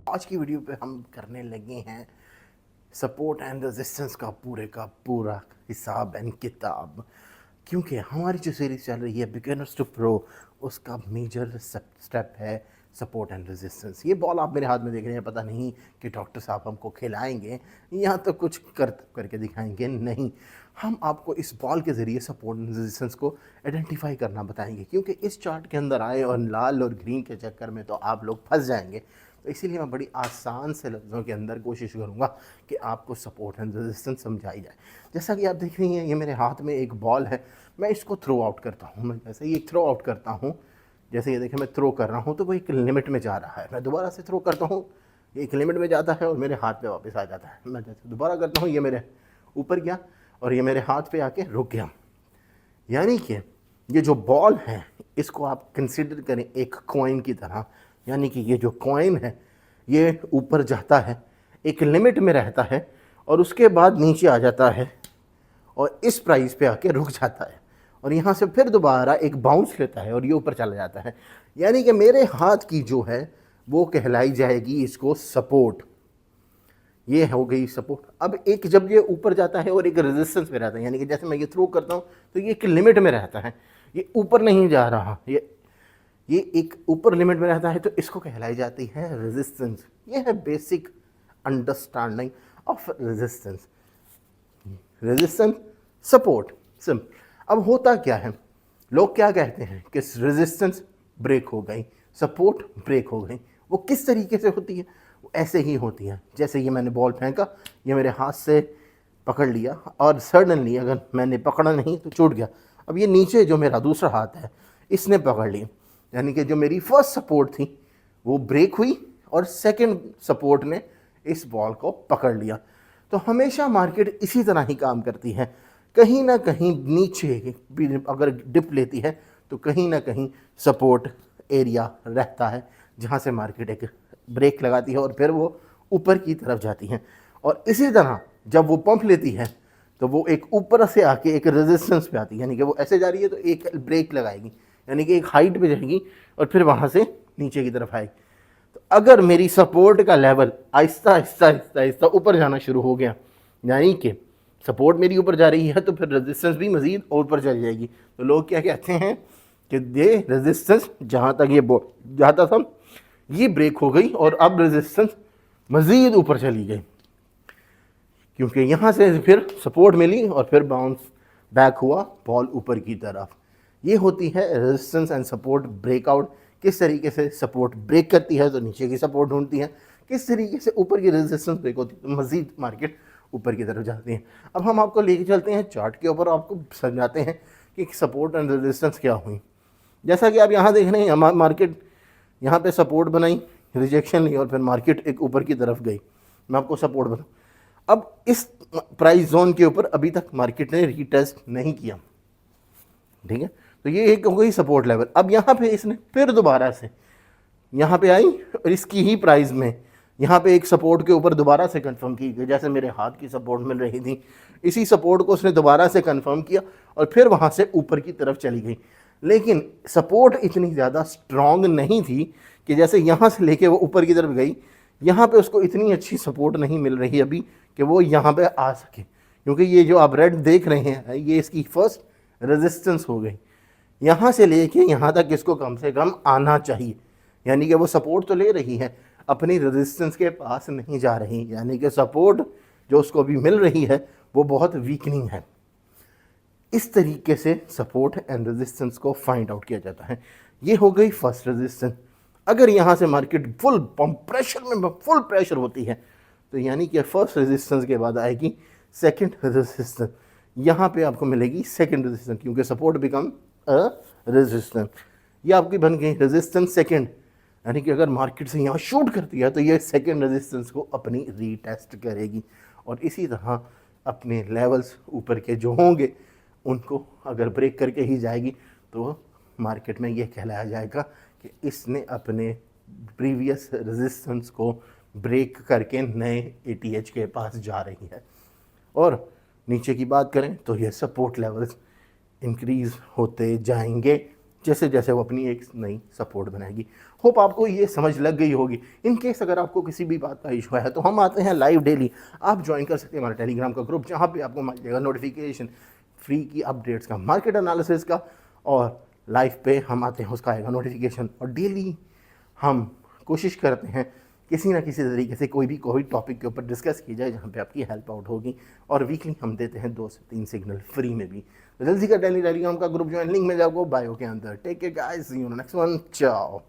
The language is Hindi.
आज की वीडियो पे हम करने लगे हैं सपोर्ट एंड रेजिस्टेंस का पूरा हिसाब एंड किताब, क्योंकि हमारी जो सीरीज़ चल रही है बिगिनर्स टू प्रो, उसका मेजर स्टेप है सपोर्ट एंड रेजिस्टेंस। ये बॉल आप मेरे हाथ में देख रहे हैं, पता नहीं कि डॉक्टर साहब हमको खिलाएंगे या तो कुछ करके दिखाएंगे। नहीं, हम आपको इस बॉल के ज़रिए सपोर्ट एंड रेजिस्टेंस को आइडेंटिफाई करना बताएंगे, क्योंकि इस चार्ट के अंदर आए और लाल और ग्रीन के चक्कर में तो आप लोग फंस जाएंगे। तो इसीलिए मैं बड़ी आसान से लफ्ज़ों के अंदर कोशिश करूँगा कि आपको सपोर्ट एंड रेजिस्टेंस समझाई जाए। जैसा कि आप देख रही हैं, ये मेरे हाथ में एक बॉल है, मैं इसको थ्रो आउट करता हूँ। मैं जैसे ये थ्रो आउट करता हूँ, जैसे ये देखें मैं थ्रो कर रहा हूँ तो वो एक लिमिट में जा रहा है। मैं दोबारा से थ्रो करता हूँ, ये एक लिमिट में जाता है और मेरे हाथ पे वापस आ जाता है। मैं जैसे दोबारा करता हूँ, ये मेरे ऊपर गया और ये मेरे हाथ पे आके रुक गया। यानी कि ये जो बॉल है, इसको आप कंसिडर करें एक कॉइन की तरह। यानी कि ये जो कॉइन है ये ऊपर जाता है, एक लिमिट में रहता है और उसके बाद नीचे आ जाता है और इस प्राइस पे आके रुक जाता है और यहाँ से फिर दोबारा एक बाउंस लेता है और ये ऊपर चला जाता है। यानी कि मेरे हाथ की जो है वो कहलाई जाएगी इसको सपोर्ट। ये हो गई सपोर्ट। अब एक जब ये ऊपर जाता है और एक रेजिस्टेंस में रहता है, यानी कि जैसे मैं ये थ्रो करता हूँ तो ये एक लिमिट में रहता है, ये ऊपर नहीं जा रहा, ये एक ऊपर लिमिट में रहता है, तो इसको कहलाई जाती है रेजिस्टेंस। ये है basic understanding of resistance. Resistance, support, simple. अब होता क्या है, लोग क्या कहते हैं कि रेजिस्टेंस ब्रेक हो गई, सपोर्ट ब्रेक हो गई। वो किस तरीके से होती है? वो ऐसे ही होती है जैसे ये मैंने बॉल फेंका, ये मेरे हाथ से पकड़ लिया और सडनली अगर मैंने पकड़ा नहीं तो छूट गया। अब ये नीचे जो मेरा दूसरा हाथ है इसने पकड़ लिया, यानी कि जो मेरी फर्स्ट सपोर्ट थी वो ब्रेक हुई और सेकंड सपोर्ट ने इस बॉल को पकड़ लिया। तो हमेशा मार्केट इसी तरह ही काम करती है, कहीं ना कहीं नीचे भी अगर डिप लेती है तो कहीं ना कहीं सपोर्ट एरिया रहता है जहाँ से मार्केट एक ब्रेक लगाती है और फिर वो ऊपर की तरफ जाती है। और इसी तरह जब वो पंप लेती है तो वो एक ऊपर से आके एक रेजिस्टेंस पे आती है, यानी कि वो ऐसे जा रही है तो एक ब्रेक लगाएगी, यानी कि एक हाइट पे जाएगी और फिर वहाँ से नीचे की तरफ आएगी। तो अगर मेरी सपोर्ट का लेवल आहिस्ता आहिस्ता आहिस्ता आहिस्ता ऊपर जाना शुरू हो गया, यानी कि सपोर्ट मेरी ऊपर जा रही है, तो फिर रेजिस्टेंस भी मज़ीद ऊपर चली जाएगी। तो लोग क्या कहते हैं कि ये रेजिस्टेंस जहाँ तक ये जाता था ये ब्रेक हो गई और अब रेजिस्टेंस मज़ीद ऊपर चली गई, क्योंकि यहाँ से फिर सपोर्ट मिली और फिर बाउंस बैक हुआ बॉल ऊपर की तरफ। ये होती है रेजिस्टेंस एंड सपोर्ट ब्रेकआउट। किस तरीके से सपोर्ट ब्रेक करती है तो नीचे की सपोर्ट ढूंढती है, किस तरीके से ऊपर की रेजिस्टेंस ब्रेक होती है तो मज़ीद मार्केट ऊपर की तरफ जाती है। अब हम आपको लेके चलते हैं चार्ट के ऊपर, आपको समझाते हैं कि सपोर्ट एंड रेजिस्टेंस क्या हुई। जैसा कि आप यहाँ देख रहे हैं, मार्केट यहाँ पे सपोर्ट बनाई, रिजेक्शन ली और फिर मार्केट एक ऊपर की तरफ गई। मैं आपको सपोर्ट बताऊँ, अब इस प्राइस जोन के ऊपर अभी तक मार्केट ने रीटेस्ट नहीं किया, ठीक है। तो ये एक हो गई सपोर्ट लेवल। अब यहाँ पे इसने फिर दोबारा से यहाँ पे आई और इसकी ही प्राइस में यहाँ पे एक सपोर्ट के ऊपर दोबारा से कंफर्म की गई, जैसे मेरे हाथ की सपोर्ट मिल रही थी, इसी सपोर्ट को उसने दोबारा से कंफर्म किया और फिर वहाँ से ऊपर की तरफ चली गई। लेकिन सपोर्ट इतनी ज़्यादा स्ट्रॉन्ग नहीं थी कि जैसे यहाँ से लेके वो ऊपर की तरफ गई, यहाँ पे उसको इतनी अच्छी सपोर्ट नहीं मिल रही अभी कि वो यहाँ पे आ सके, क्योंकि ये जो आप रेड देख रहे हैं ये इसकी फर्स्ट रेजिस्टेंस हो गई। यहाँ से लेके यहाँ तक इसको कम से कम आना चाहिए, यानी कि वो सपोर्ट तो ले रही है, अपनी रेजिस्टेंस के पास नहीं जा रही, यानी कि सपोर्ट जो उसको अभी मिल रही है वो बहुत वीकनिंग है। इस तरीके से सपोर्ट एंड रेजिस्टेंस को फाइंड आउट किया जाता है। ये हो गई फर्स्ट रेजिस्टेंस। अगर यहाँ से मार्केट फुल प्रेशर में फुल प्रेशर होती है तो यानी कि फर्स्ट रेजिस्टेंस के बाद आएगी सेकंड रेजिस्टेंस। यहाँ पे आपको मिलेगी सेकंड रेजिस्टेंस, क्योंकि सपोर्ट बिकम अ रेजिस्टेंस। ये आपकी बन गई रेजिस्टेंस सेकंड, यानी कि अगर मार्केट से यहाँ शूट करती है तो ये सेकंड रेजिस्टेंस को अपनी रीटेस्ट करेगी और इसी तरह अपने लेवल्स ऊपर के जो होंगे उनको अगर ब्रेक करके ही जाएगी तो मार्केट में ये कहलाया जाएगा कि इसने अपने प्रीवियस रेजिस्टेंस को ब्रेक करके नए एटीएच के पास जा रही है। और नीचे की बात करें तो ये सपोर्ट लेवल्स इंक्रीज़ होते जाएंगे जैसे जैसे वो अपनी एक नई सपोर्ट बनाएगी। होप आपको ये समझ लग गई होगी। इन केस अगर आपको किसी भी बात का इशू है तो हम आते हैं लाइव डेली। आप ज्वाइन कर सकते हैं हमारा टेलीग्राम का ग्रुप, जहाँ पे आपको मिल जाएगा नोटिफिकेशन फ्री की अपडेट्स का, मार्केट एनालिसिस का, और लाइव पे हम आते हैं उसका आएगा नोटिफिकेशन। और डेली हम कोशिश करते हैं किसी ना किसी तरीके से कोई टॉपिक के ऊपर डिस्कस की जाए जहाँ पे आपकी हेल्प आउट होगी। और वीकली हम देते हैं 2 से 3 सिग्नल फ्री में भी। तो जल्दी का टेलीग्राम का ग्रुप ज्वाइन, लिंक मिल जाएगा बायो के अंदर। Take care guys, see you next one, चाओ।